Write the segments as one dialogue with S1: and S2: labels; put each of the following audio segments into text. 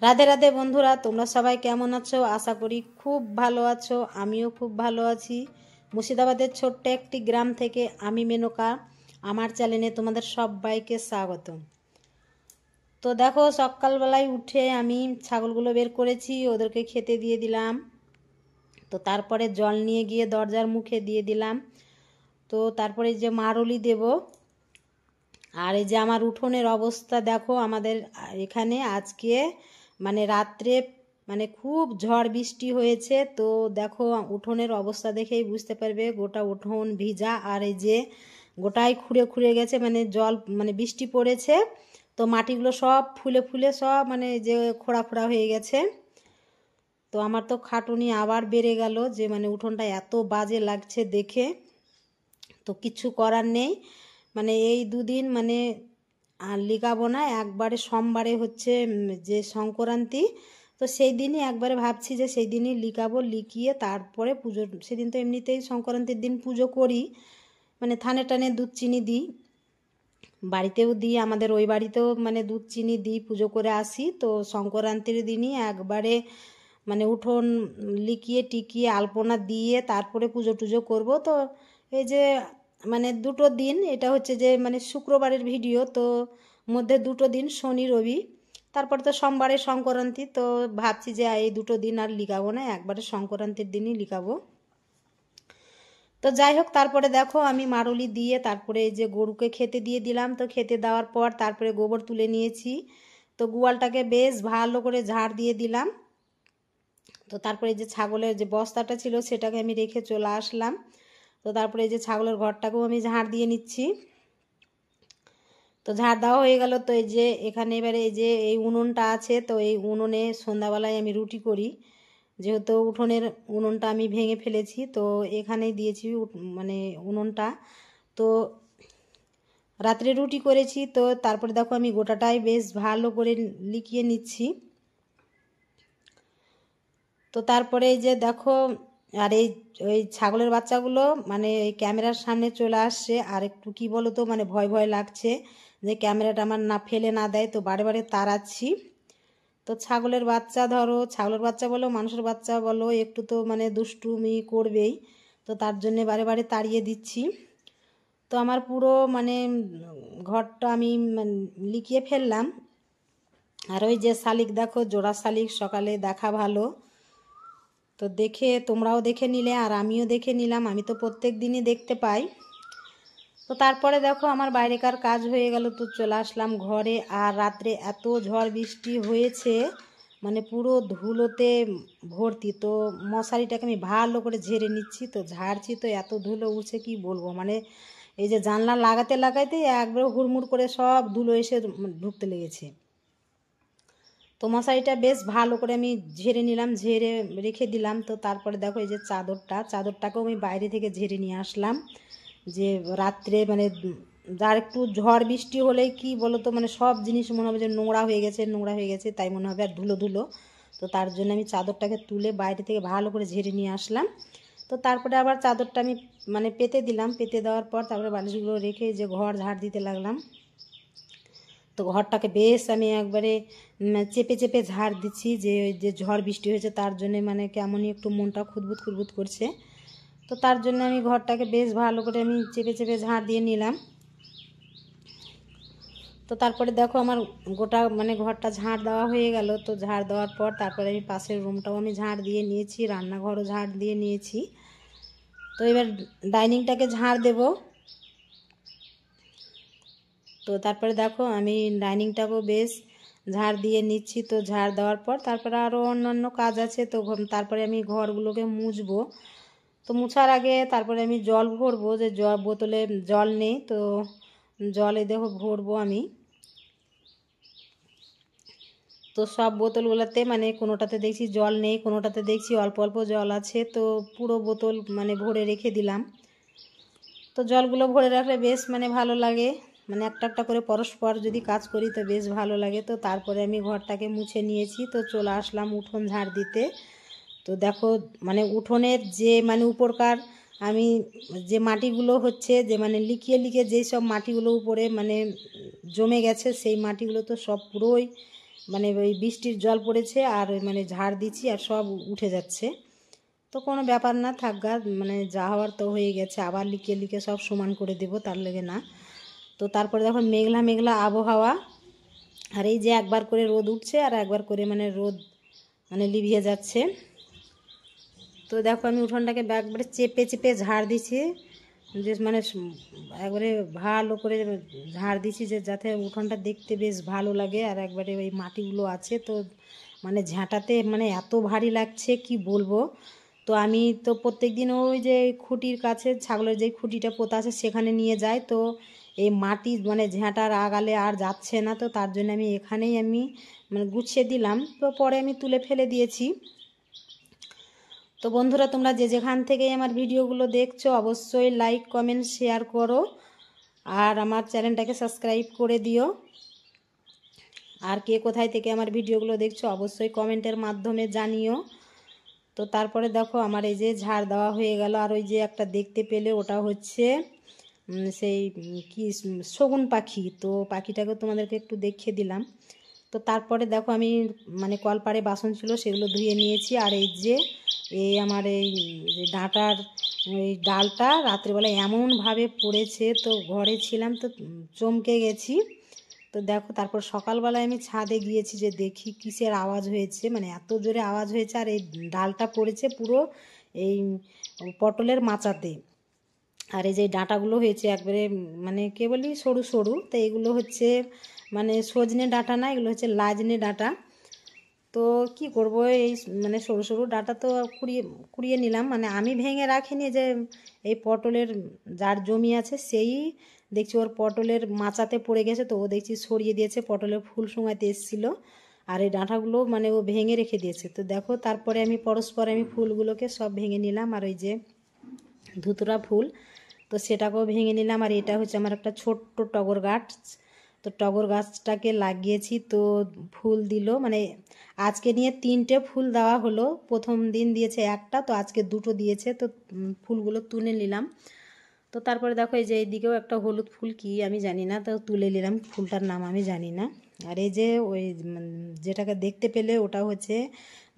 S1: রাধে রাধে বন্ধুরা, তোমরা সবাই কেমন আছো? আশা করি খুব ভালো আছো। আমিও খুব ভালো আছি। মুর্শিদাবাদের ছোট্ট একটি গ্রাম থেকে আমি মেনকা, আমার চ্যানেলে তোমাদের সবাইকে স্বাগত। তো দেখো, সকালবেলায় উঠে আমি ছাগলগুলো বের করেছি, ওদেরকে খেতে দিয়ে দিলাম। তো তারপরে জল নিয়ে গিয়ে দরজার মুখে দিয়ে দিলাম। তো তারপরে যে মারুলি দেব। আর এই যে আমার উঠোনের অবস্থা দেখো, আমাদের এখানে আজকে মানে রাত্রে মানে খুব ঝড় বৃষ্টি হয়েছে। তো দেখো উঠোনের অবস্থা দেখেই বুঝতে পারবে, গোটা উঠোন ভিজা। আর এই যে গোটাই খুঁড়ে খুঁড়ে গেছে, মানে জল মানে বৃষ্টি পড়েছে তো মাটিগুলো সব ফুলে ফুলে সব মানে যে খোঁড়া খোঁড়া হয়ে গেছে। তো আমার তো খাটুনি আবার বেড়ে গেল, যে মানে উঠোনটা এত বাজে লাগছে দেখে। তো কিছু করার নেই, মানে এই দুদিন মানে আর লিখাবো না। একবারে সোমবারে হচ্ছে যে সংক্রান্তি, তো সেই দিনই একবারে ভাবছি যে সেই দিনই লিখাবো, লিখিয়ে তারপরে পুজো। সেদিন তো এমনিতেই সংক্রান্তির দিন পুজো করি, মানে থানে টানে দুধ চিনি দিই, বাড়িতেও দিই, আমাদের ওই বাড়িতেও মানে দুধ চিনি দিই, পুজো করে আসি। তো সংক্রান্তির দিনই একবারে মানে উঠোন লিখিয়ে টিকিয়ে আলপনা দিয়ে তারপরে পুজো টুজো করবো। তো এই যে মানে দুটো দিন, এটা হচ্ছে যে মানে শুক্রবারের ভিডিও, তো মধ্যে দুটো দিন শনি রবি, তারপরে তো সোমবারে সংক্রান্তি। তো ভাবছি যে এই দুটো দিন আর লিখাবো না, একবারে সংক্রান্তির দিনই লিখাবো। তো যাই হোক, তারপরে দেখো আমি মারুলি দিয়ে তারপরে এই যে গরুকে খেতে দিয়ে দিলাম। তো খেতে দেওয়ার পর তারপরে গোবর তুলে নিয়েছি, তো গোয়ালটাকে বেশ ভালো করে ঝাড় দিয়ে দিলাম। তো তারপরে যে ছাগলের যে বস্তাটা ছিল সেটাকে আমি রেখে চলে আসলাম। তো তারপরে এই যে ছাগলের ঘরটাকেও আমি ঝাড় দিয়ে নিচ্ছি। তো ঝাড় দেওয়া হয়ে গেল। তো এই যে এখানে এবারে এই যে এই উনুনটা আছে, তো এই উনুনে সন্ধ্যাবেলায় আমি রুটি করি, যেহেতু উঠোনের উনুনটা আমি ভেঙে ফেলেছি, তো এখানেই দিয়েছি মানে উনুনটা। তো রাত্রে রুটি করেছি। তো তারপরে দেখো আমি গোটাটাই বেশ ভালো করে লিখিয়ে নিচ্ছি। তো তারপরে এই যে দেখো, আর এই ওই ছাগলের বাচ্চাগুলো মানে এই ক্যামেরার সামনে চলে আসছে, আর একটু কি বলো তো মানে ভয় ভয় লাগছে যে ক্যামেরাটা আমার না ফেলে না দেয়, তো বারে বারে তাড়াচ্ছি। তো ছাগলের বাচ্চা ধরো, ছাগলের বাচ্চা বলো মানুষের বাচ্চা বলো, একটু তো মানে দুষ্টুমি করবেই, তো তার জন্যে বারে বারে তাড়িয়ে দিচ্ছি। তো আমার পুরো মানে ঘরটা আমি লিখিয়ে ফেললাম। আর ওই যে শালিক দেখো, জোড়া শালিক, সকালে দেখা ভালো। তো দেখে তোমরাও দেখে নিলে আর আমিও দেখে নিলাম, আমি তো প্রত্যেক দিনই দেখতে পাই। তো তারপরে দেখো আমার বাইরেকার কাজ হয়ে গেল, তো চলে আসলাম ঘরে। আর রাত্রে এত ঝড় বৃষ্টি হয়েছে মানে পুরো ধুলোতে ভর্তি। তো মশারিটাকে আমি ভালো করে ঝেড়ে নিচ্ছি, তো ঝাড়ছি, তো এত ধুলো উঠছে কি বলবো। মানে এই যে জানলা লাগাতে লাগাতে একবার হুড়মুড় করে সব ধুলো এসে ঢুকতে লেগেছে। তো মশারিটা বেশ ভালো করে আমি ঝেড়ে নিলাম, ঝেড়ে রেখে দিলাম। তো তারপরে দেখো এই যে চাদরটাকেও আমি বাইরে থেকে ঝেড়ে নিয়ে আসলাম, যে রাত্রে মানে যার একটু ঝড় বৃষ্টি হলেই কি বলো তো মানে সব জিনিস মনে হবে যে নোংরা হয়ে গেছে, নোংরা হয়ে গেছে, তাই মনে হবে আর ধুলো ধুলো। তো তার জন্য আমি চাদরটাকে তুলে বাইরে থেকে ভালো করে ঝেড়ে নিয়ে আসলাম। তো তারপরে আবার চাদরটা আমি মানে পেতে দিলাম, পেতে দেওয়ার পর তারপরে বালিশগুলো রেখে যে ঘর ঝাড় দিতে লাগলাম। তো ঘরটাকে বেশ আমি একবারে চেপে চেপে ঝাড় দিচ্ছি, যে ওই যে ঝড় বৃষ্টি হয়েছে তার জন্যে মানে কেমনই একটু মনটা খুঁতবুত খুঁতবুত করছে। তো তার জন্য আমি ঘরটাকে বেশ ভালো করে আমি চেপে চেপে ঝাড় দিয়ে নিলাম। তো তারপরে দেখো আমার গোটা মানে ঘরটা ঝাড় দেওয়া হয়ে গেল। তো ঝাড় দেওয়ার পর তারপরে আমি পাশের রুমটাও আমি ঝাড় দিয়ে নিয়েছি, রান্নাঘরও ঝাড় দিয়ে নিয়েছি। তো এবার ডাইনিংটাকে ঝাড় দেব। তো তারপরে দেখো আমি ডাইনিংটাকেও বেশ ঝাড় দিয়ে নিচ্ছি। তো ঝাড় দেওয়ার পর তারপরে আরও অন্যান্য কাজ আছে, তো তারপরে আমি ঘরগুলোকে মুছবো। তো মুছার আগে তারপরে আমি জল ভরবো, যে বোতলে জল নেই, তো জলে দেখো ভরবো আমি। তো সব বোতলগুলোতে মানে কোনোটাতে দেখছি জল নেই, কোনোটাতে দেখছি অল্প অল্প জল আছে, তো পুরো বোতল মানে ভরে রেখে দিলাম। তো জলগুলো ভরে রাখলে বেশ মানে ভালো লাগে, মানে একটা একটা করে পরস্পর যদি কাজ করি তো বেশ ভালো লাগে। তো তারপরে আমি ঘরটাকে মুছে নিয়েছি, তো চলে আসলাম উঠোন ঝাড় দিতে। তো দেখো মানে উঠোনের যে মানে উপরকার আমি যে মাটিগুলো হচ্ছে যে মানে লিখিয়ে লিখিয়ে যেই সব মাটিগুলো উপরে মানে জমে গেছে, সেই মাটিগুলো তো সব পুরোই মানে ওই বৃষ্টির জল পড়েছে আর ওই মানে ঝাড় দিচ্ছি আর সব উঠে যাচ্ছে। তো কোনো ব্যাপার না, থাকগা, মানে যা হওয়ার তো হয়ে গেছে, আবার লিখে লিখে সব সমান করে দেবো, তার লেগে না। তো তারপরে দেখো মেঘলা মেঘলা আবহাওয়া, আর এই যে একবার করে রোদ উঠছে আর একবার করে মানে রোদ মানে লিভিয়ে যাচ্ছে। তো দেখো আমি উঠোনটাকে একবারে চেপে চেপে ঝাড় দিছি, যে মানে একবারে ভালো করে ঝাড় দিছি, যে যাতে উঠোনটা দেখতে বেশ ভালো লাগে। আর একবারে ওই মাটিগুলো আছে তো মানে ঝাঁটাতে মানে এত ভারী লাগছে কি বলবো। তো আমি তো প্রত্যেক দিন ওই যে খুঁটির কাছে ছাগলের যে খুঁটিটা পোতা আছে সেখানে নিয়ে যাই, তো এই মাটি মানে ঝাঁটার আগালে আর যাচ্ছে না, তো তার জন্য আমি এখানেই মানে গুছিয়ে দিলাম। তো পরে আমি তুলে ফেলে দিয়েছি। তো বন্ধুরা, তোমরা যে যেখান থেকে আমার ভিডিওগুলো দেখছো অবশ্যই লাইক কমেন্ট শেয়ার করো, আর আমার চ্যানেলটাকে সাবস্ক্রাইব করে দিও। আর কে কোথায় থেকে আমার ভিডিওগুলো দেখছো অবশ্যই কমেন্টের মাধ্যমে জানিও। তো তারপরে দেখো আমার এই যে ঝাড় দেওয়া হয়ে গেল। আর ওই যে একটা দেখতে পেলে ওটা হচ্ছে সেই কি শগুন পাখি, তো পাখিটাকে তোমাদেরকে একটু দেখিয়ে দিলাম। তো তারপরে দেখো আমি মানে কলপাড়ে বাসন ছিল সেগুলো ধুয়ে নিয়েছি। আর এই আমার এই ডাঁটার এই ডালটা রাত্রিবেলা এমনভাবে পড়েছে, তো ঘরে ছিলাম তো চমকে গেছি। তো দেখো তারপর সকালবেলায় আমি ছাদে গিয়েছি যে দেখি কিসের আওয়াজ হয়েছে, মানে এত জোরে আওয়াজ হয়েছে। আর এই ডালটা পড়েছে পুরো এই পটলের মাচাতে। আর এই যে ডাঁটাগুলো হয়েছে একবারে মানে কেবলই সরু সরু, তো এগুলো হচ্ছে মানে সজনে ডাঁটা না, এগুলো হচ্ছে লাজনে ডাঁটা। তো কি করব, এই মানে সরু সরু ডাঁটা তো কুড়িয়ে কুড়িয়ে নিলাম, মানে আমি ভেঙে রাখিনি, যে এই পটলের যার জমি আছে সেই দেখছি ওর পটলের মাচাতে পড়ে গেছে, তো ও দেখছি সরিয়ে দিয়েছে, পটলের ফুল শুঙাতে এসেছিলো। আর এই ডাঁটাগুলো মানে ও ভেঙে রেখে দিয়েছে। তো দেখো তারপরে আমি পরস্পর আমি ফুলগুলোকে সব ভেঙে নিলাম। আর ওই যে ধুতুরা ফুল, তো সেটাকেও ভেঙে নিলাম। আর এটা হচ্ছে আমার একটা ছোট্ট টগর গাছ, তো টগর গাছটাকে লাগিয়েছি, তো ফুল দিল, মানে আজকে নিয়ে 3টে ফুল দেওয়া হলো। প্রথম দিন দিয়েছে একটা, তো আজকে 2টো দিয়েছে, তো ফুলগুলো তুলে নিলাম। তো তারপরে দেখো এই যে এইদিকেও একটা হলুদ ফুল কি আমি জানি না, তো তুলে নিলাম, ফুলটার নাম আমি জানি না। আর এই যে ওই যেটাকে দেখতে পেলে ওটা হচ্ছে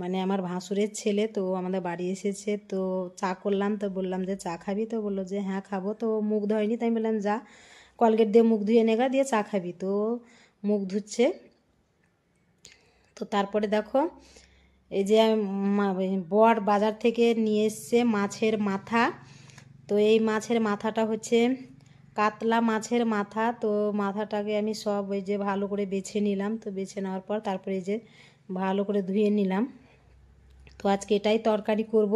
S1: মানে আমার ভাসুরের ছেলে, তো আমাদের বাড়ি এসেছে, তো চা করলাম, তো বললাম যে চা খাবি, তো বললো যে হ্যাঁ খাবো। তো মুখ ধোয়নি, তাই বললাম যা কলগেট দিয়ে মুখ ধুয়ে নেগা, দিয়ে চা খাবি, তো মুখ ধুচ্ছে। তো তারপরে দেখো এই যে বর বাজার থেকে নিয়ে এসছে মাছের মাথা, তো এই মাছের মাথাটা হচ্ছে কাতলা মাছের মাথা। তো মাথাটাকে আমি সব ওই যে ভালো করে বেছে নিলাম, তো বেছে নেওয়ার পর তারপরে এই যে ভালো করে ধুয়ে নিলাম। তো আজকে এটাই তরকারি করব।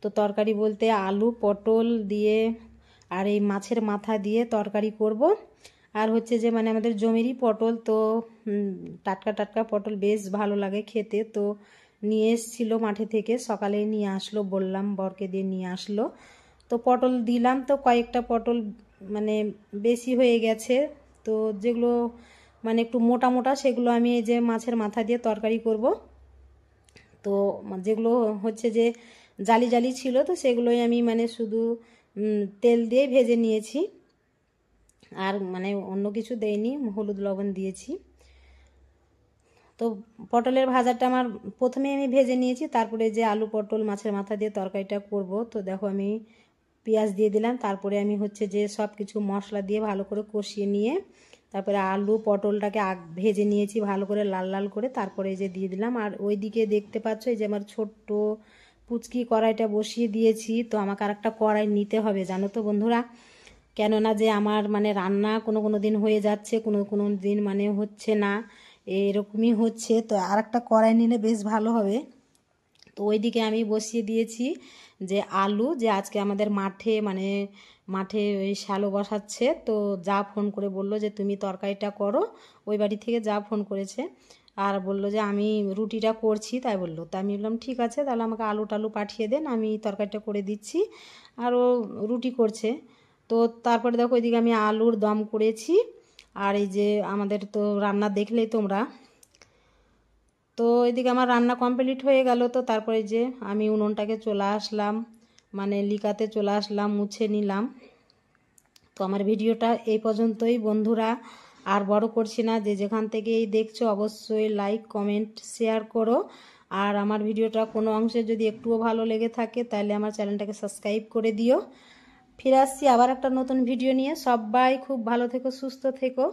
S1: তো তরকারি বলতে আলু পটল দিয়ে আর এই মাছের মাথা দিয়ে তরকারি করব। আর হচ্ছে যে মানে আমাদের জমিরই পটল, তো টাটকা টাটকা পটল বেশ ভালো লাগে খেতে, তো নিয়ে এসেছিলো মাঠে থেকে, সকালে নিয়ে আসলো, বললাম বরকে দিয়ে নিয়ে আসলো। তো পটল দিলাম, তো কয়েকটা পটল মানে বেশি হয়ে গেছে, তো যেগুলো মানে একটু মোটা মোটা সেগুলো আমি এই যে মাছের মাথা দিয়ে তরকারি করব। তো যেগুলো হচ্ছে যে জালি জালি ছিল, তো সেগুলোই আমি মানে শুধু তেল দিয়ে ভেজে নিয়েছি, আর মানে অন্য কিছু দেইনি, হলুদ লবণ দিয়েছি। তো পটলের ভাজাটা আমার প্রথমে আমি ভেজে নিয়েছি, তারপরে যে আলু পটল মাছের মাথা দিয়ে তরকারিটা করব। তো দেখো আমি পেঁয়াজ দিয়ে দিলাম, তারপরে আমি হচ্ছে যে সব কিছু মশলা দিয়ে ভালো করে কষিয়ে নিয়ে তারপরে আলু পটলটাকে ভেজে নিয়েছি ভালো করে লাল লাল করে, তারপরে এই যে দিয়ে দিলাম। আর ওইদিকে দেখতে পাচ্ছ এই যে আমার ছোট্ট পুচকি কড়াইটা বসিয়ে দিয়েছি, তো আমাকে আর একটা কড়াই নিতে হবে জানো তো বন্ধুরা, কেননা যে আমার মানে রান্না কোনো কোনো দিন হয়ে যাচ্ছে, কোনো কোনো দিন মানে হচ্ছে না, এরকমই হচ্ছে, তো আর একটা কড়াই নিলে বেশ ভালো হবে। তো ওইদিকে আমি বসিয়ে দিয়েছি যে আলু, যে আজকে আমাদের মাঠে ওই শ্যালো বসাচ্ছে, তো যা ফোন করে বলল যে তুমি তরকারিটা করো, ওই বাড়ি থেকে যা ফোন করেছে, আর বলল যে আমি রুটিটা করছি, তাই বললো। তো আমি বললাম ঠিক আছে, তাহলে আমাকে আলু টালু পাঠিয়ে দেন, আমি তরকারিটা করে দিচ্ছি। আর ও রুটি করছে। তো তারপরে দেখো ওইদিকে আমি আলুর দম করেছি। আর এই যে আমাদের তো রান্না দেখলেই তোমরা, তো এদিকে আমার রান্না কমপ্লিট হয়ে গেল। তো তারপরে যে আমি উনুনটাকে চলে আসলাম, মানে লিকাতে চলে আসলাম, মুছে নিলাম। তো আমার ভিডিওটা এই পর্যন্তই বন্ধুরা, আর বড় করছি না, যে যেখান থেকেই দেখছো অবশ্যই লাইক কমেন্ট শেয়ার করো। আর আমার ভিডিওটা কোনো অংশে যদি একটুও ভালো লেগে থাকে তাহলে আমার চ্যানেলটাকে সাবস্ক্রাইব করে দিও। ফিরে আসছি আবার একটা নতুন ভিডিও নিয়ে। সবাই খুব ভালো থেকো, সুস্থ থেকো।